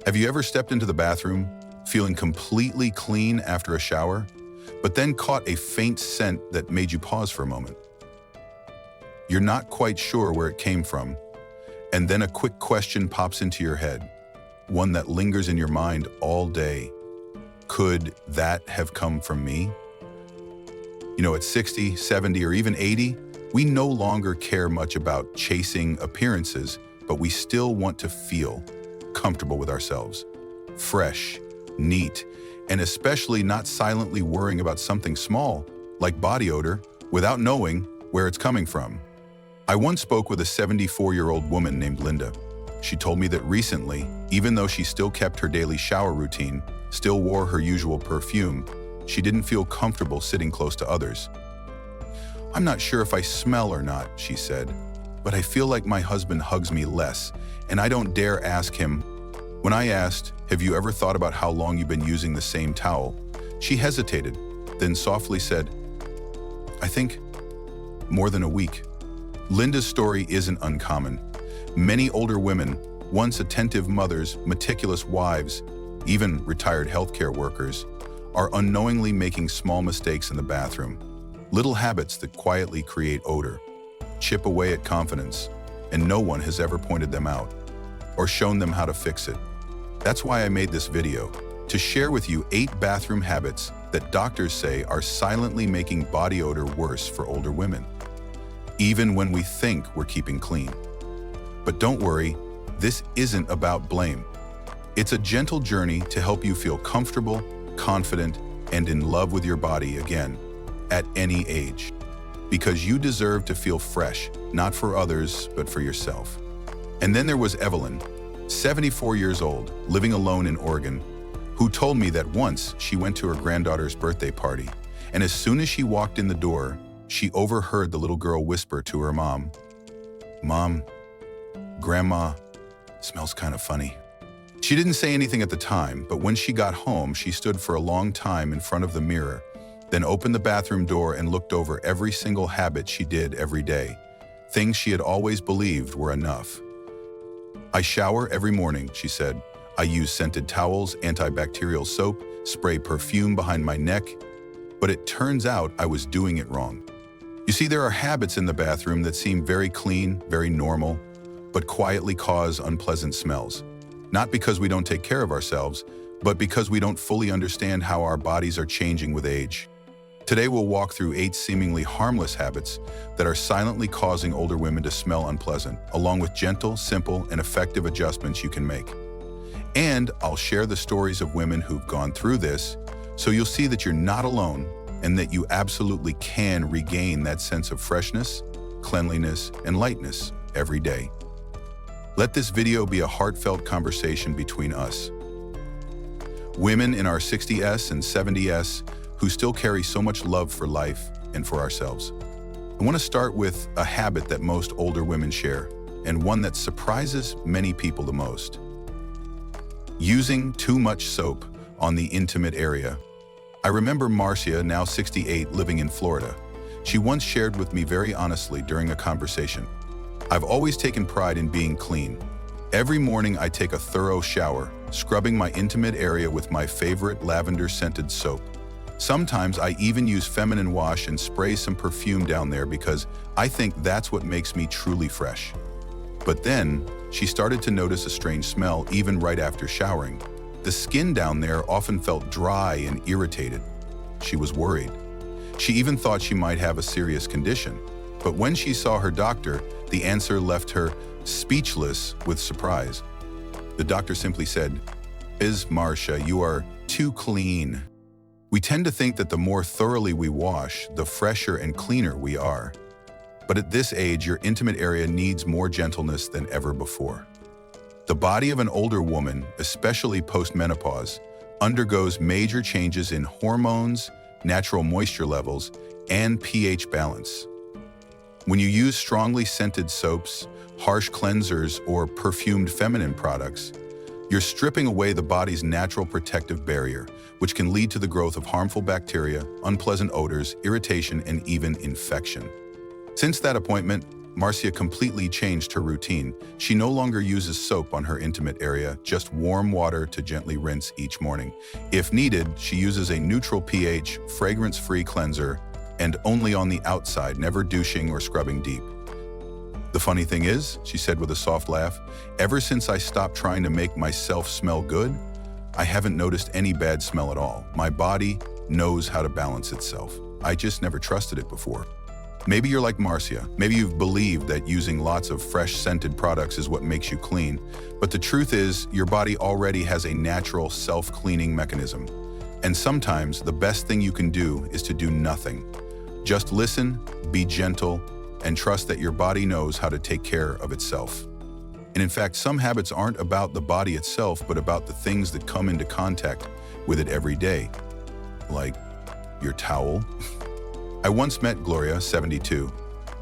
Have you ever stepped into the bathroom, feeling completely clean after a shower, but then caught a faint scent that made you pause for a moment? You're not quite sure where it came from, and then a quick question pops into your head, one that lingers in your mind all day. Could that have come from me? You know, at 60, 70, or even 80, we no longer care much about chasing appearances, but we still want to feel comfortable with ourselves, fresh, neat, and especially not silently worrying about something small, like body odor, without knowing where it's coming from. I once spoke with a 74-year-old woman named Linda. She told me that recently, even though she still kept her daily shower routine, still wore her usual perfume, she didn't feel comfortable sitting close to others. "I'm not sure if I smell or not," she said, "but I feel like my husband hugs me less, and I don't dare ask him." When I asked, "Have you ever thought about how long you've been using the same towel?" she hesitated, then softly said, "I think more than a week." Linda's story isn't uncommon. Many older women, once attentive mothers, meticulous wives, even retired healthcare workers, are unknowingly making small mistakes in the bathroom. Little habits that quietly create odor, chip away at confidence, and no one has ever pointed them out or shown them how to fix it. That's why I made this video, to share with you 8 bathroom habits that doctors say are silently making body odor worse for older women, even when we think we're keeping clean. But don't worry, this isn't about blame. It's a gentle journey to help you feel comfortable, confident, and in love with your body again, at any age. Because you deserve to feel fresh, not for others, but for yourself. And then there was Evelyn, 74 years old, living alone in Oregon, who told me that once she went to her granddaughter's birthday party, and as soon as she walked in the door, she overheard the little girl whisper to her mom, "Mom, Grandma smells kind of funny." She didn't say anything at the time, but when she got home, she stood for a long time in front of the mirror, then opened the bathroom door and looked over every single habit she did every day, things she had always believed were enough. "I shower every morning," she said. "I use scented towels, antibacterial soap, spray perfume behind my neck." But it turns out I was doing it wrong. You see, there are habits in the bathroom that seem very clean, very normal, but quietly cause unpleasant smells. Not because we don't take care of ourselves, but because we don't fully understand how our bodies are changing with age. Today we'll walk through 8 seemingly harmless habits that are silently causing older women to smell unpleasant, along with gentle, simple, and effective adjustments you can make. And I'll share the stories of women who've gone through this, so you'll see that you're not alone and that you absolutely can regain that sense of freshness, cleanliness, and lightness every day. Let this video be a heartfelt conversation between us, women in our 60s and 70s who still carry so much love for life and for ourselves. I want to start with a habit that most older women share, and one that surprises many people the most: using too much soap on the intimate area. I remember Marcia, now 68, living in Florida. She once shared with me very honestly during a conversation, "I've always taken pride in being clean. Every morning I take a thorough shower, scrubbing my intimate area with my favorite lavender-scented soap. Sometimes I even use feminine wash and spray some perfume down there because I think that's what makes me truly fresh." But then, she started to notice a strange smell even right after showering. The skin down there often felt dry and irritated. She was worried. She even thought she might have a serious condition. But when she saw her doctor, the answer left her speechless with surprise. The doctor simply said, "Ms. Marcia, you are too clean." We tend to think that the more thoroughly we wash, the fresher and cleaner we are. But at this age, your intimate area needs more gentleness than ever before. The body of an older woman, especially post-menopause, undergoes major changes in hormones, natural moisture levels, and pH balance. When you use strongly scented soaps, harsh cleansers, or perfumed feminine products, you're stripping away the body's natural protective barrier, which can lead to the growth of harmful bacteria, unpleasant odors, irritation, and even infection. Since that appointment, Marcia completely changed her routine. She no longer uses soap on her intimate area, just warm water to gently rinse each morning. If needed, she uses a neutral pH, fragrance-free cleanser, and only on the outside, never douching or scrubbing deep. The funny thing is, she said with a soft laugh, ever since I stopped trying to make myself smell good, I haven't noticed any bad smell at all. My body knows how to balance itself. I just never trusted it before. Maybe you're like Marcia. Maybe you've believed that using lots of fresh scented products is what makes you clean. But the truth is, your body already has a natural self-cleaning mechanism. And sometimes the best thing you can do is to do nothing. Just listen, be gentle, and trust that your body knows how to take care of itself. And in fact, some habits aren't about the body itself, but about the things that come into contact with it every day. Like your towel. I once met Gloria, 72,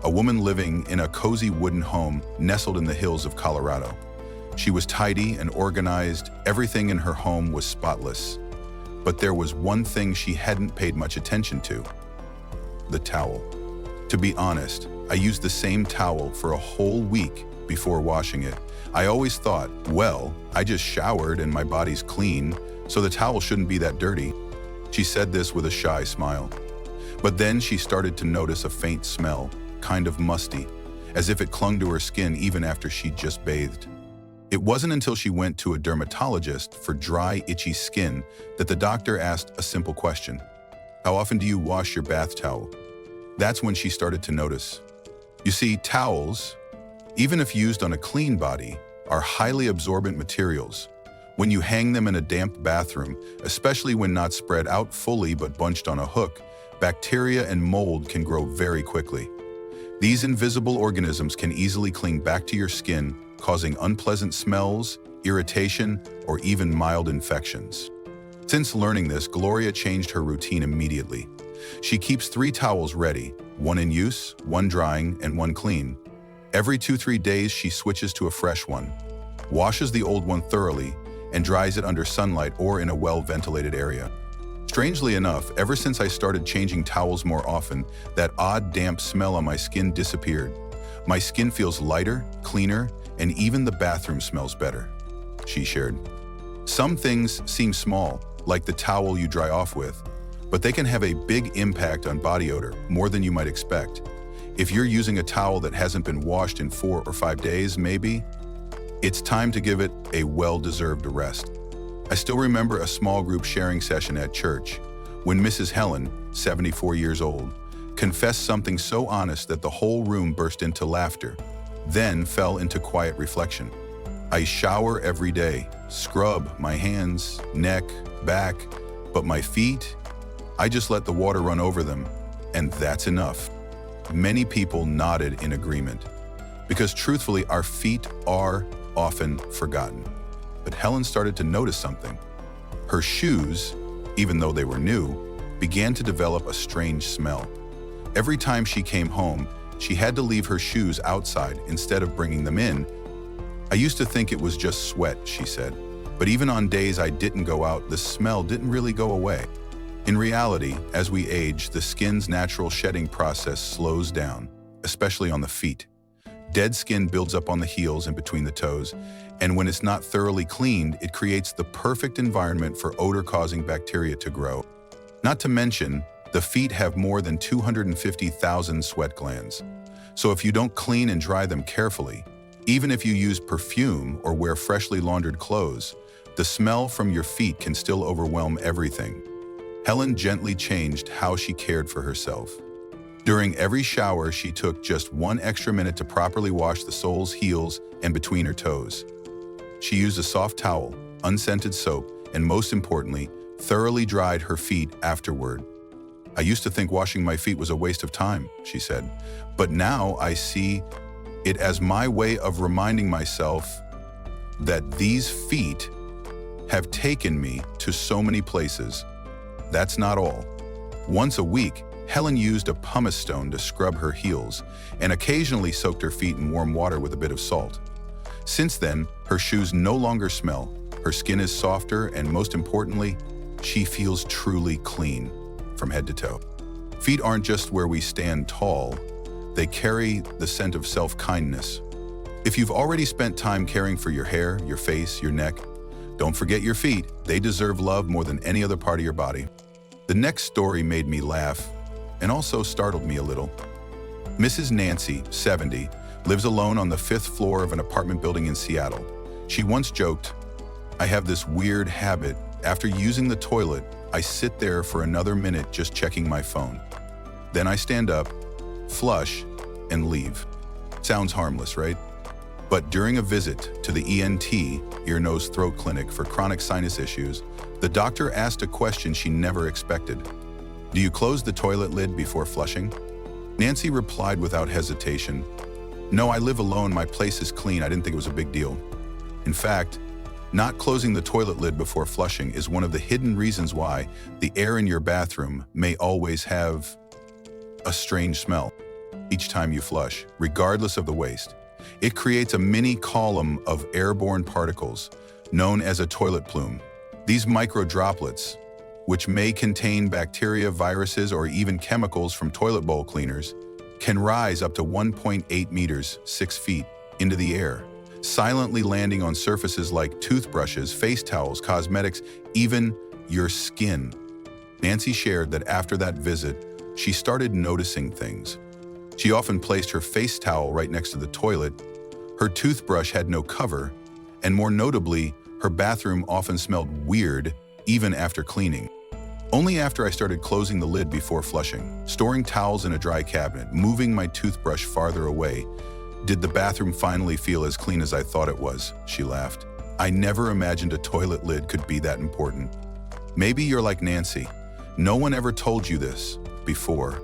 a woman living in a cozy wooden home nestled in the hills of Colorado. She was tidy and organized, everything in her home was spotless. But there was one thing she hadn't paid much attention to: the towel. To be honest, I used the same towel for a whole week before washing it. I always thought, well, I just showered and my body's clean, so the towel shouldn't be that dirty. She said this with a shy smile. But then she started to notice a faint smell, kind of musty, as if it clung to her skin even after she'd just bathed. It wasn't until she went to a dermatologist for dry, itchy skin that the doctor asked a simple question: how often do you wash your bath towel? That's when she started to notice. You see, towels, even if used on a clean body, are highly absorbent materials. When you hang them in a damp bathroom, especially when not spread out fully but bunched on a hook, bacteria and mold can grow very quickly. These invisible organisms can easily cling back to your skin, causing unpleasant smells, irritation, or even mild infections. Since learning this, Gloria changed her routine immediately. She keeps 3 towels ready, one in use, one drying, and one clean. Every 2-3 days, she switches to a fresh one, washes the old one thoroughly, and dries it under sunlight or in a well-ventilated area. Strangely enough, ever since I started changing towels more often, that odd damp smell on my skin disappeared. My skin feels lighter, cleaner, and even the bathroom smells better, she shared. Some things seem small, like the towel you dry off with, but they can have a big impact on body odor, more than you might expect. If you're using a towel that hasn't been washed in 4 or 5 days, maybe, it's time to give it a well-deserved rest. I still remember a small group sharing session at church when Mrs. Helen, 74 years old, confessed something so honest that the whole room burst into laughter, then fell into quiet reflection. I shower every day, scrub my hands, neck, back, but my feet, I just let the water run over them, and that's enough. Many people nodded in agreement, because truthfully, our feet are often forgotten. But Helen started to notice something. Her shoes, even though they were new, began to develop a strange smell. Every time she came home, she had to leave her shoes outside instead of bringing them in. I used to think it was just sweat, she said, but even on days I didn't go out, the smell didn't really go away. In reality, as we age, the skin's natural shedding process slows down, especially on the feet. Dead skin builds up on the heels and between the toes, and when it's not thoroughly cleaned, it creates the perfect environment for odor-causing bacteria to grow. Not to mention, the feet have more than 250,000 sweat glands. So if you don't clean and dry them carefully, even if you use perfume or wear freshly laundered clothes, the smell from your feet can still overwhelm everything. Helen gently changed how she cared for herself. During every shower, she took just 1 extra minute to properly wash the soles, heels, and between her toes. She used a soft towel, unscented soap, and most importantly, thoroughly dried her feet afterward. I used to think washing my feet was a waste of time, she said, but now I see it as my way of reminding myself that these feet have taken me to so many places. That's not all. Once a week, Helen used a pumice stone to scrub her heels and occasionally soaked her feet in warm water with a bit of salt. Since then, her shoes no longer smell, her skin is softer, and most importantly, she feels truly clean from head to toe. Feet aren't just where we stand tall, They carry the scent of self-kindness. If you've already spent time caring for your hair, your face, your neck, don't forget your feet. They deserve love more than any other part of your body. The next story made me laugh and also startled me a little. Mrs. Nancy, 70, lives alone on the 5th floor of an apartment building in Seattle. She once joked, "I have this weird habit. After using the toilet, I sit there for another minute just checking my phone. Then I stand up, flush, and leave." Sounds harmless, right? But during a visit to the ENT, ear, nose, throat clinic for chronic sinus issues, the doctor asked a question she never expected. "Do you close the toilet lid before flushing?" Nancy replied without hesitation, "No, I live alone. My place is clean. I didn't think it was a big deal." In fact, not closing the toilet lid before flushing is one of the hidden reasons why the air in your bathroom may always have a strange smell each time you flush, regardless of the waste. It creates a mini column of airborne particles known as a toilet plume. These micro droplets, which may contain bacteria, viruses, or even chemicals from toilet bowl cleaners, can rise up to 1.8 meters, 6 feet, into the air, silently landing on surfaces like toothbrushes, face towels, cosmetics, even your skin. Nancy shared that after that visit, she started noticing things. She often placed her face towel right next to the toilet. Her toothbrush had no cover, and more notably, her bathroom often smelled weird even after cleaning. Only after I started closing the lid before flushing, storing towels in a dry cabinet, moving my toothbrush farther away, did the bathroom finally feel as clean as I thought it was, she laughed. I never imagined a toilet lid could be that important. Maybe you're like Nancy. No one ever told you this before.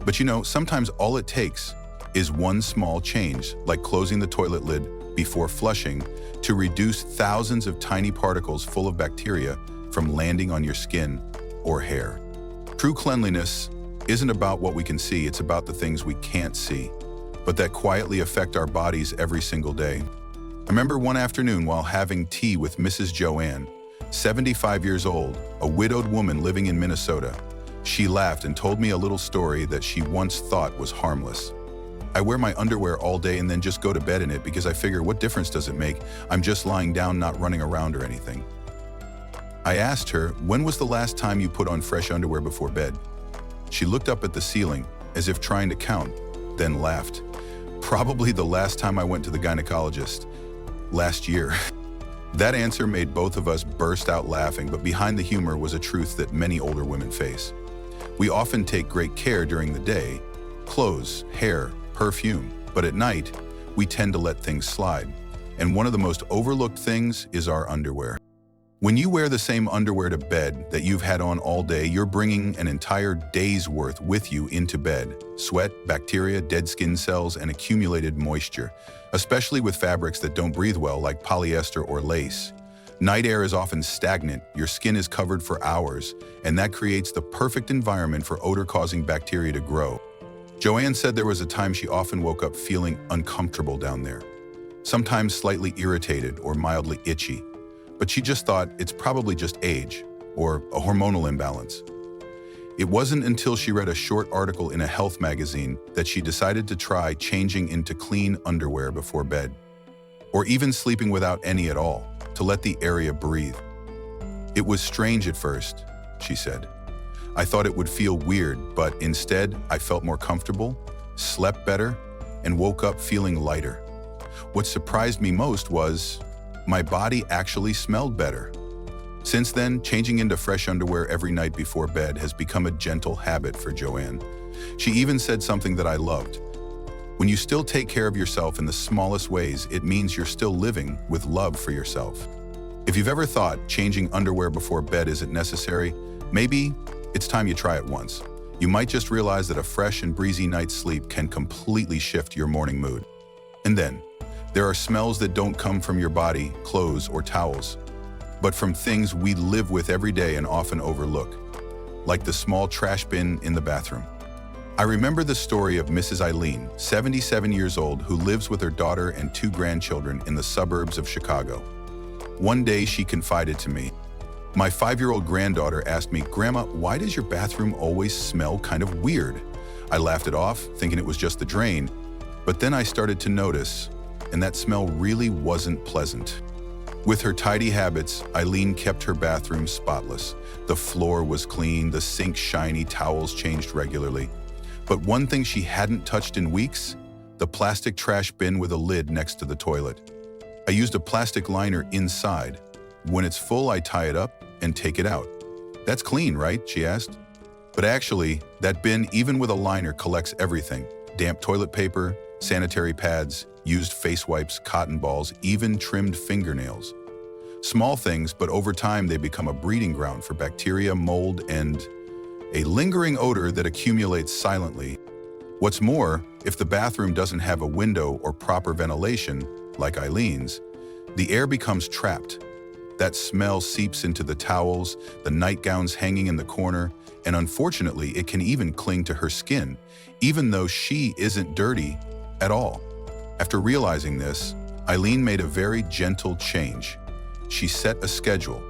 But you know, sometimes all it takes is one small change, like closing the toilet lid before flushing, to reduce thousands of tiny particles full of bacteria from landing on your skin or hair. True cleanliness isn't about what we can see, it's about the things we can't see, but that quietly affect our bodies every single day. I remember one afternoon while having tea with Mrs. Joanne, 75 years old, a widowed woman living in Minnesota. She laughed and told me a little story that she once thought was harmless. "I wear my underwear all day and then just go to bed in it because I figure, what difference does it make? I'm just lying down, not running around or anything." I asked her, "When was the last time you put on fresh underwear before bed?" She looked up at the ceiling as if trying to count, then laughed. "Probably the last time I went to the gynecologist. Last year." That answer made both of us burst out laughing, but behind the humor was a truth that many older women face. We often take great care during the day, clothes, hair, perfume, but at night, we tend to let things slide. And one of the most overlooked things is our underwear. When you wear the same underwear to bed that you've had on all day, you're bringing an entire day's worth with you into bed. Sweat, bacteria, dead skin cells, and accumulated moisture, especially with fabrics that don't breathe well like polyester or lace. Night air is often stagnant, your skin is covered for hours, and that creates the perfect environment for odor-causing bacteria to grow. Joanne said there was a time she often woke up feeling uncomfortable down there, sometimes slightly irritated or mildly itchy, but she just thought it's probably just age or a hormonal imbalance. It wasn't until she read a short article in a health magazine that she decided to try changing into clean underwear before bed, or even sleeping without any at all, to let the area breathe. "It was strange at first," she said. "I thought it would feel weird, but instead I felt more comfortable, slept better, and woke up feeling lighter. What surprised me most was my body actually smelled better." Since then, changing into fresh underwear every night before bed has become a gentle habit for Joanne. She even said something that I loved. When you still take care of yourself in the smallest ways, it means you're still living with love for yourself. If you've ever thought changing underwear before bed isn't necessary, maybe it's time you try it once. You might just realize that a fresh and breezy night's sleep can completely shift your morning mood. And then, there are smells that don't come from your body, clothes, or towels, but from things we live with every day and often overlook, like the small trash bin in the bathroom. I remember the story of Mrs. Eileen, 77 years old, who lives with her daughter and 2 grandchildren in the suburbs of Chicago. One day she confided to me, "My 5-year-old granddaughter asked me, 'Grandma, why does your bathroom always smell kind of weird? I laughed it off, thinking it was just the drain, but then I started to notice, and that smell really wasn't pleasant. With her tidy habits, Eileen kept her bathroom spotless. The floor was clean, the sink shiny, towels changed regularly. But one thing she hadn't touched in weeks, the plastic trash bin with a lid next to the toilet. I used a plastic liner inside. When it's full, I tie it up and take it out. "That's clean, right?" she asked. But actually, that bin, even with a liner, collects everything. Damp toilet paper, sanitary pads, used face wipes, cotton balls, even trimmed fingernails. Small things, but over time they become a breeding ground for bacteria, mold, and a lingering odor that accumulates silently. What's more, if the bathroom doesn't have a window or proper ventilation, like Eileen's, the air becomes trapped. That smell seeps into the towels, the nightgowns hanging in the corner, and unfortunately, it can even cling to her skin, even though she isn't dirty at all. After realizing this, Eileen made a very gentle change. She set a schedule.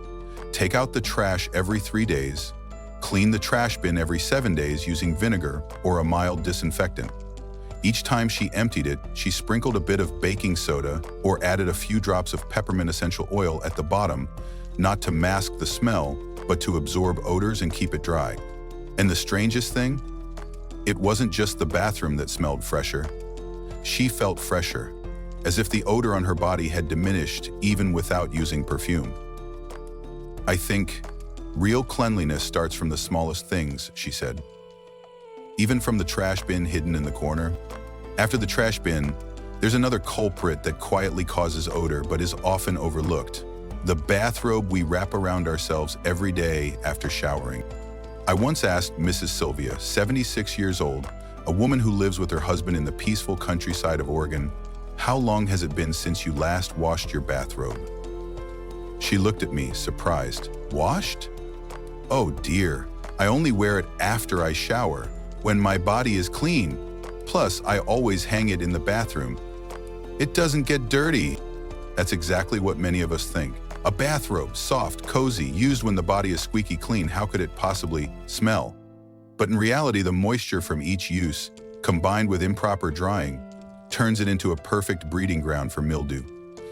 Take out the trash every 3 days, clean the trash bin every 7 days using vinegar or a mild disinfectant. Each time she emptied it, she sprinkled a bit of baking soda or added a few drops of peppermint essential oil at the bottom, not to mask the smell, but to absorb odors and keep it dry. And the strangest thing? It wasn't just the bathroom that smelled fresher. She felt fresher, as if the odor on her body had diminished even without using perfume. "I think real cleanliness starts from the smallest things," she said. Even from the trash bin hidden in the corner. After the trash bin, there's another culprit that quietly causes odor but is often overlooked: the bathrobe we wrap around ourselves every day after showering. I once asked Mrs. Sylvia, 76 years old, a woman who lives with her husband in the peaceful countryside of Oregon, "How long has it been since you last washed your bathrobe?" She looked at me, surprised. "Washed? Oh dear, I only wear it after I shower, when my body is clean. Plus, I always hang it in the bathroom. It doesn't get dirty." That's exactly what many of us think. A bathrobe, soft, cozy, used when the body is squeaky clean, how could it possibly smell? But in reality, the moisture from each use, combined with improper drying, turns it into a perfect breeding ground for mildew.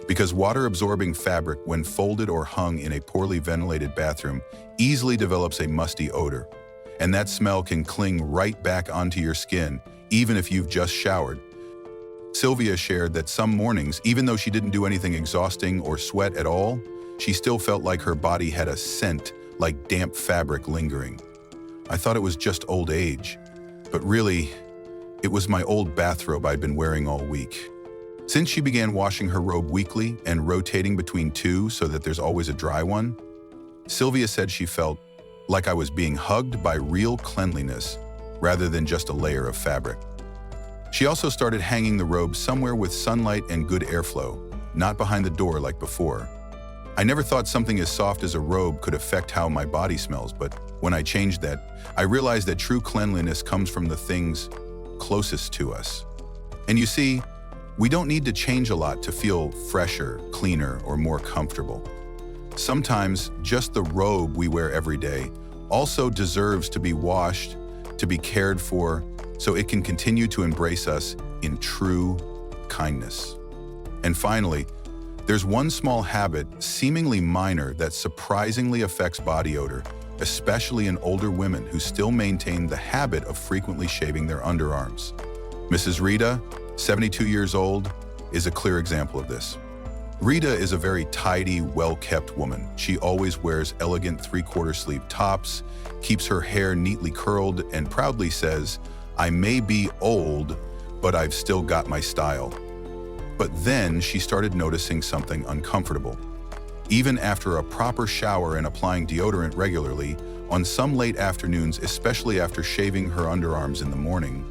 Because water-absorbing fabric, when folded or hung in a poorly ventilated bathroom, easily develops a musty odor. And that smell can cling right back onto your skin, even if you've just showered. Sylvia shared that some mornings, even though she didn't do anything exhausting or sweat at all, she still felt like her body had a scent, like damp fabric lingering. I thought it was just old age, but really, it was my old bathrobe I'd been wearing all week. Since she began washing her robe weekly and rotating between two so that there's always a dry one, Sylvia said she felt like I was being hugged by real cleanliness rather than just a layer of fabric. She also started hanging the robe somewhere with sunlight and good airflow, not behind the door like before. I never thought something as soft as a robe could affect how my body smells, but when I changed that, I realized that true cleanliness comes from the things closest to us. And you see, we don't need to change a lot to feel fresher, cleaner, or more comfortable. Sometimes just the robe we wear every day also deserves to be washed, to be cared for, so it can continue to embrace us in true kindness. And finally, there's one small habit, seemingly minor, that surprisingly affects body odor, especially in older women who still maintain the habit of frequently shaving their underarms. Mrs. Rita, 72 years old, is a clear example of this. Rita is a very tidy, well-kept woman. She always wears elegant three-quarter sleeve tops, keeps her hair neatly curled, and proudly says, "I may be old, but I've still got my style." But then she started noticing something uncomfortable. Even after a proper shower and applying deodorant regularly, on some late afternoons, especially after shaving her underarms in the morning,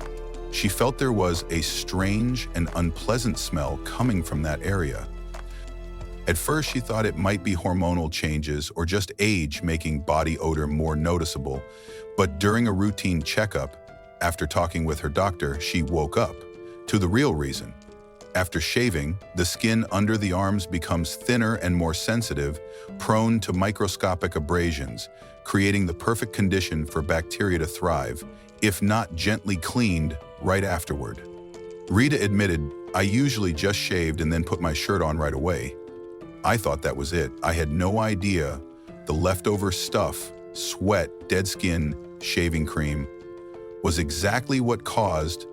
she felt there was a strange and unpleasant smell coming from that area. At first, she thought it might be hormonal changes or just age making body odor more noticeable, but during a routine checkup, after talking with her doctor, she woke up to the real reason. After shaving, the skin under the arms becomes thinner and more sensitive, prone to microscopic abrasions, creating the perfect condition for bacteria to thrive, if not gently cleaned, right afterward. Rita admitted, "I usually just shaved and then put my shirt on right away. I thought that was it. I had no idea the leftover stuff, sweat, dead skin, shaving cream, was exactly what caused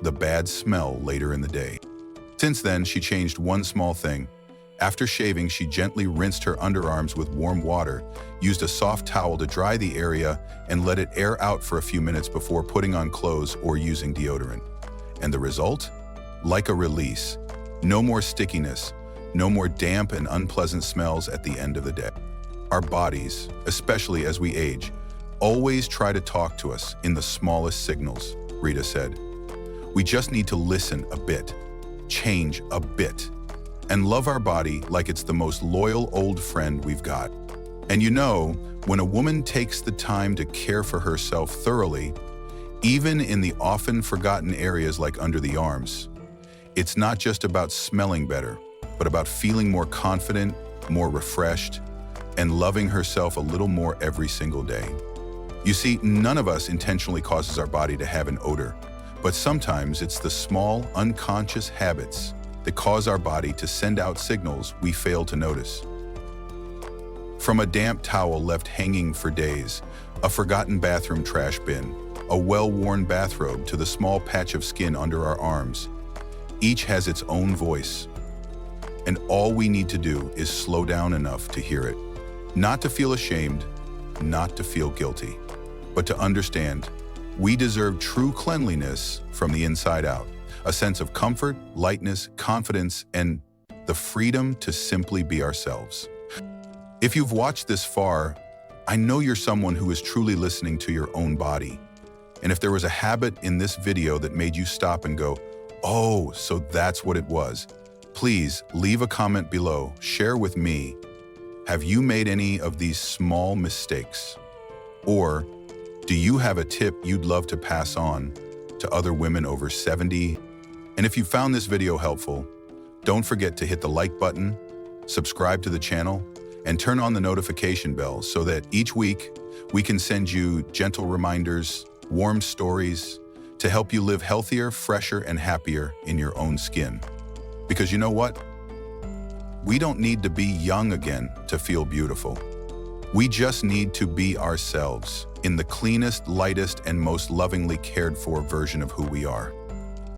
the bad smell later in the day." Since then, she changed one small thing. After shaving, she gently rinsed her underarms with warm water, used a soft towel to dry the area, and let it air out for a few minutes before putting on clothes or using deodorant. And the result? Like a release. No more stickiness, no more damp and unpleasant smells at the end of the day. Our bodies, especially as we age, always try to talk to us in the smallest signals, Rita said. We just need to listen a bit, change a bit, and love our body like it's the most loyal old friend we've got. And you know, when a woman takes the time to care for herself thoroughly, even in the often forgotten areas like under the arms, it's not just about smelling better, but about feeling more confident, more refreshed, and loving herself a little more every single day. You see, none of us intentionally causes our body to have an odor, but sometimes it's the small, unconscious habits that cause our body to send out signals we fail to notice. From a damp towel left hanging for days, a forgotten bathroom trash bin, a well-worn bathrobe to the small patch of skin under our arms, each has its own voice. And all we need to do is slow down enough to hear it. Not to feel ashamed, not to feel guilty, but to understand we deserve true cleanliness from the inside out. A sense of comfort, lightness, confidence, and the freedom to simply be ourselves. If you've watched this far, I know you're someone who is truly listening to your own body. And if there was a habit in this video that made you stop and go, "Oh, so that's what it was," please leave a comment below. Share with me, have you made any of these small mistakes? Or do you have a tip you'd love to pass on to other women over 70? And if you found this video helpful, don't forget to hit the like button, subscribe to the channel, and turn on the notification bell so that each week we can send you gentle reminders, warm stories to help you live healthier, fresher, and happier in your own skin. Because you know what? We don't need to be young again to feel beautiful. We just need to be ourselves in the cleanest, lightest, and most lovingly cared for version of who we are.